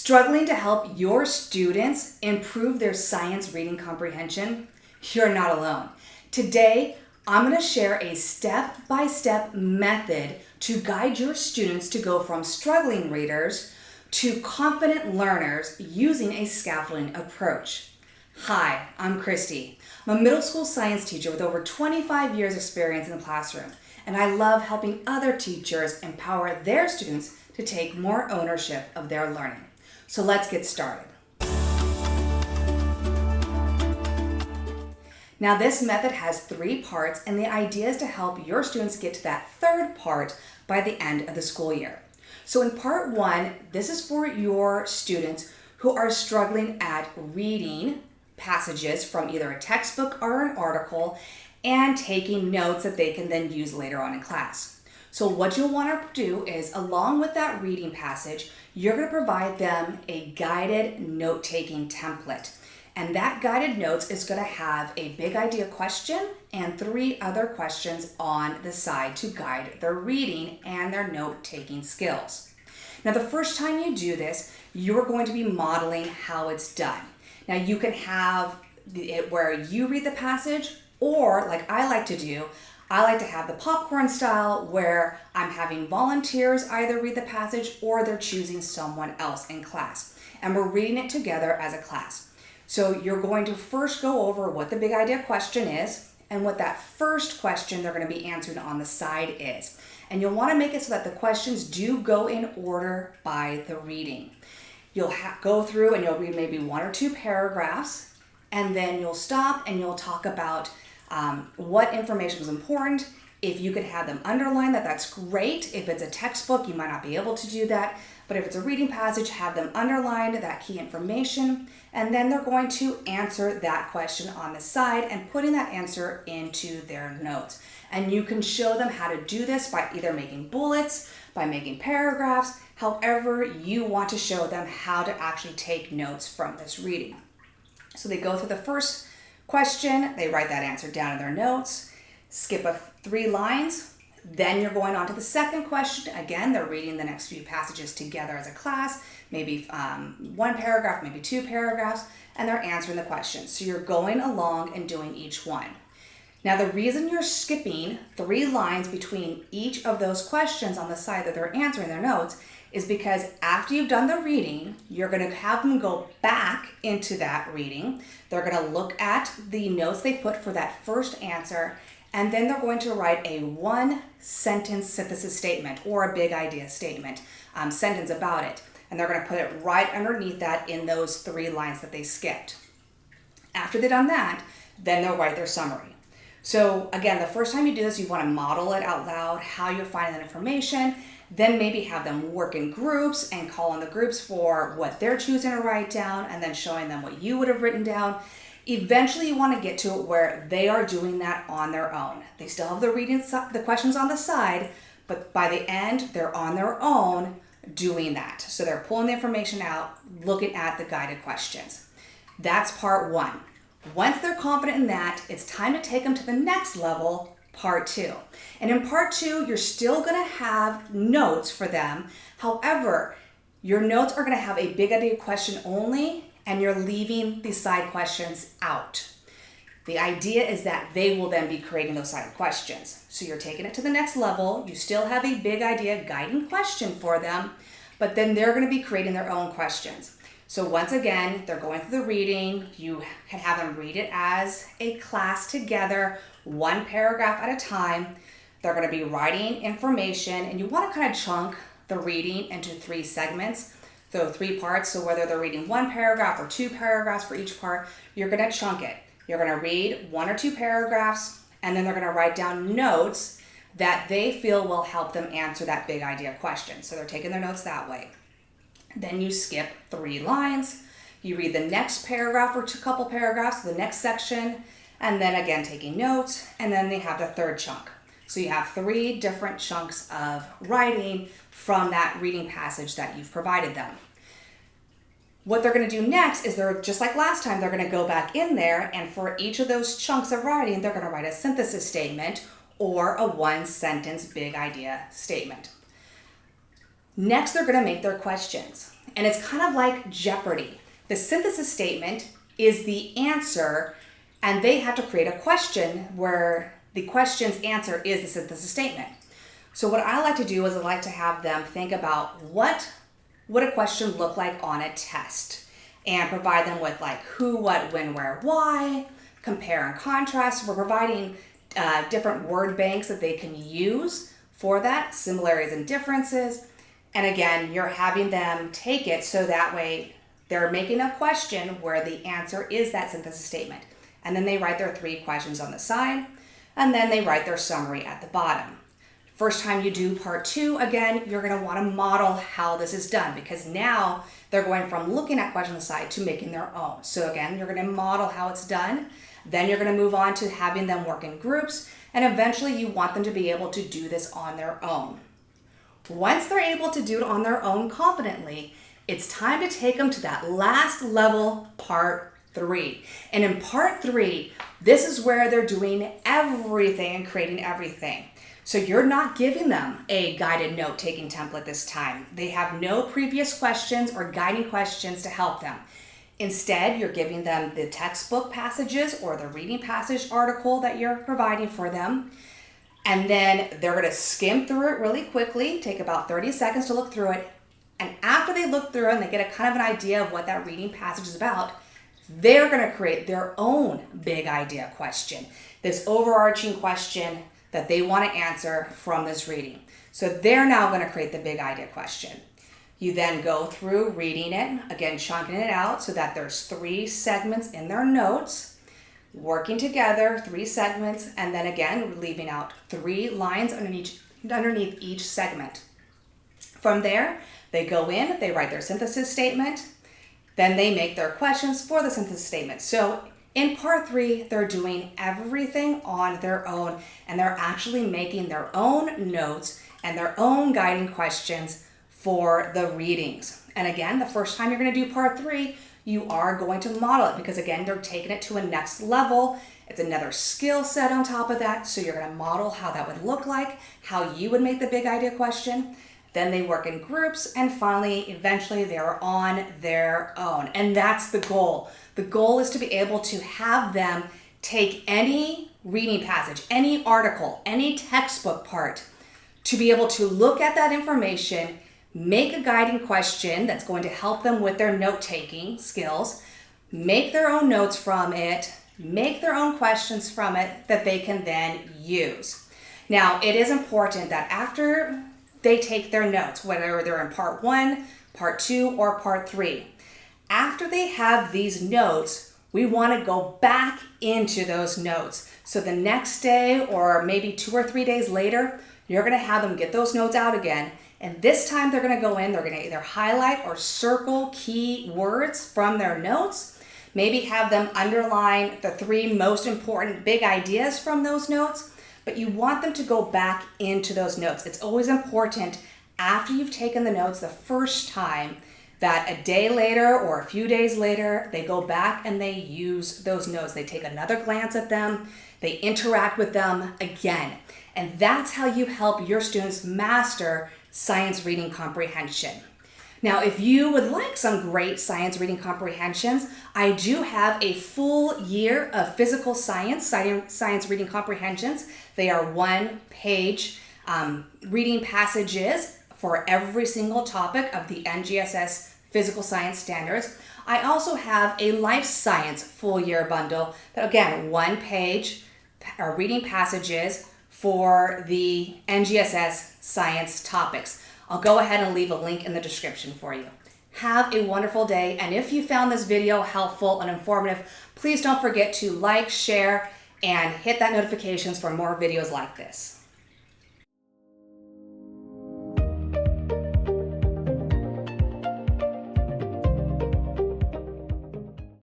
Struggling to help your students improve their science reading comprehension? You're not alone. Today, I'm going to share a step-by-step method to guide your students to go from struggling readers to confident learners using a scaffolding approach. Hi, I'm Christy. I'm a middle school science teacher with over 25 years experience in the classroom, and I love helping other teachers empower their students to take more ownership of their learning. So let's get started. Now this method has 3 parts, and the idea is to help your students get to that third part by the end of the school year. So in part 1, this is for your students who are struggling at reading passages from either a textbook or an article and taking notes that they can then use later on in class. So what you'll want to do is, along with that reading passage, you're going to provide them a guided note-taking template. And that guided notes is going to have a big idea question and 3 other questions on the side to guide their reading and their note-taking skills. Now, the first time you do this, you're going to be modeling how it's done. Now, you can have it where you read the passage, or like I like to do, I like to have the popcorn style where I'm having volunteers either read the passage or they're choosing someone else in class. And we're reading it together as a class. So you're going to first go over what the big idea question is and what that first question they're going to be answering on the side is. And you'll want to make it so that the questions do go in order by the reading. You'll go through and you'll read maybe 1 or 2 paragraphs, and then you'll stop and you'll talk about what information was important. If you could have them underline that, that's great. If it's a textbook, you might not be able to do that. But if it's a reading passage, have them underline that key information. And then they're going to answer that question on the side and putting that answer into their notes. And you can show them how to do this by either making bullets, by making paragraphs, however you want to show them how to actually take notes from this reading. So they go through the first question, they write that answer down in their notes, skip 3 lines, then you're going on to the second question. Again, they're reading the next few passages together as a class, maybe 1 paragraph, maybe 2 paragraphs, and they're answering the questions. So you're going along and doing each one. Now, the reason you're skipping 3 lines between each of those questions on the side that they're answering their notes is because after you've done the reading, you're going to have them go back into that reading. They're going to look at the notes they put for that first answer, and then they're going to write a 1-sentence synthesis statement or a big idea statement, sentence about it. And they're going to put it right underneath that in those 3 lines that they skipped. After they've done that, then they'll write their summary. So again, the first time you do this, you want to model it out loud, how you're finding that information. Then maybe have them work in groups and call on the groups for what they're choosing to write down, and then showing them what you would have written down. Eventually, you want to get to it where they are doing that on their own. They still have the questions on the side, but by the end, they're on their own doing that. So they're pulling the information out, looking at the guided questions. That's part 1. Once they're confident in that, it's time to take them to the next level, part 2. And in part 2, you're still going to have notes for them. However, your notes are going to have a big idea question only, and you're leaving the side questions out. The idea is that they will then be creating those side questions. So you're taking it to the next level. You still have a big idea guiding question for them, but then they're going to be creating their own questions. So once again, they're going through the reading. You can have them read it as a class together, 1 paragraph at a time. They're going to be writing information, and you want to kind of chunk the reading into 3 segments. So 3 parts, so whether they're reading 1 paragraph or 2 paragraphs for each part, you're going to chunk it. You're going to read 1 or 2 paragraphs, and then they're going to write down notes that they feel will help them answer that big idea question. So they're taking their notes that way. Then you skip 3 lines, you read the next paragraph or 2 couple paragraphs, the next section, and then again taking notes, and then they have the third chunk. So you have 3 different chunks of writing from that reading passage that you've provided them. What they're going to do next is they're, just like last time, they're going to go back in there, and for each of those chunks of writing, they're going to write a synthesis statement or a 1-sentence big idea statement. Next, they're going to make their questions. and it's kind of like Jeopardy. The synthesis statement is the answer, and they have to create a question where the question's answer is the synthesis statement. So what I like to do is I like to have them think about what would a question look like on a test, and provide them with like who, what, when, where, why, compare and contrast. We're providing different word banks that they can use for that, similarities and differences. And again, you're having them take it so that way they're making a question where the answer is that synthesis statement. And then they write their 3 questions on the side, and then they write their summary at the bottom. First time you do part 2, again, you're going to want to model how this is done, because now they're going from looking at questions on the side to making their own. So again, you're going to model how it's done. Then you're going to move on to having them work in groups, and eventually you want them to be able to do this on their own. Once they're able to do it on their own confidently, it's time to take them to that last level, part 3. And in part 3, this is where they're doing everything and creating everything. So you're not giving them a guided note-taking template this time. They have no previous questions or guiding questions to help them. Instead, you're giving them the textbook passages or the reading passage article that you're providing for them. And then they're going to skim through it really quickly, take about 30 seconds to look through it. And after they look through it and they get a kind of an idea of what that reading passage is about, they're going to create their own big idea question, this overarching question that they want to answer from this reading. So they're now going to create the big idea question. You then go through reading it, again chunking it out so that there's 3 segments in their notes, working together, 3 segments, and then again leaving out 3 lines underneath each segment. From there, they go in, they write their synthesis statement, then they make their questions for the synthesis statement. So in part 3, they're doing everything on their own, and they're actually making their own notes and their own guiding questions for the readings. And again, the first time you're going to do part 3, you are going to model it, because again, they're taking it to a next level. It's another skill set on top of that. So you're going to model how that would look like, how you would make the big idea question. Then they work in groups, and finally, eventually they're on their own. And that's the goal. The goal is to be able to have them take any reading passage, any article, any textbook part, to be able to look at that information, make a guiding question that's going to help them with their note-taking skills, make their own notes from it, make their own questions from it that they can then use. Now, it is important that after they take their notes, whether they're in part 1, part 2, or part 3, after they have these notes, we want to go back into those notes. So the next day, or maybe 2 or 3 days later, you're going to have them get those notes out again. And this time they're going to go in, they're going to either highlight or circle key words from their notes, maybe have them underline the 3 most important big ideas from those notes, but you want them to go back into those notes. It's always important after you've taken the notes the first time that a day later or a few days later, they go back and they use those notes. They take another glance at them, they interact with them again. And that's how you help your students master science reading comprehension. Now, if you would like some great science reading comprehensions, I do have a full year of physical science reading comprehensions. They are 1-page reading passages for every single topic of the NGSS physical science standards. I also have a life science full year bundle that, again, 1-page reading passages for the NGSS science topics. I'll go ahead and leave a link in the description for you. Have a wonderful day, and if you found this video helpful and informative, please don't forget to like, share, and hit that notifications for more videos like this.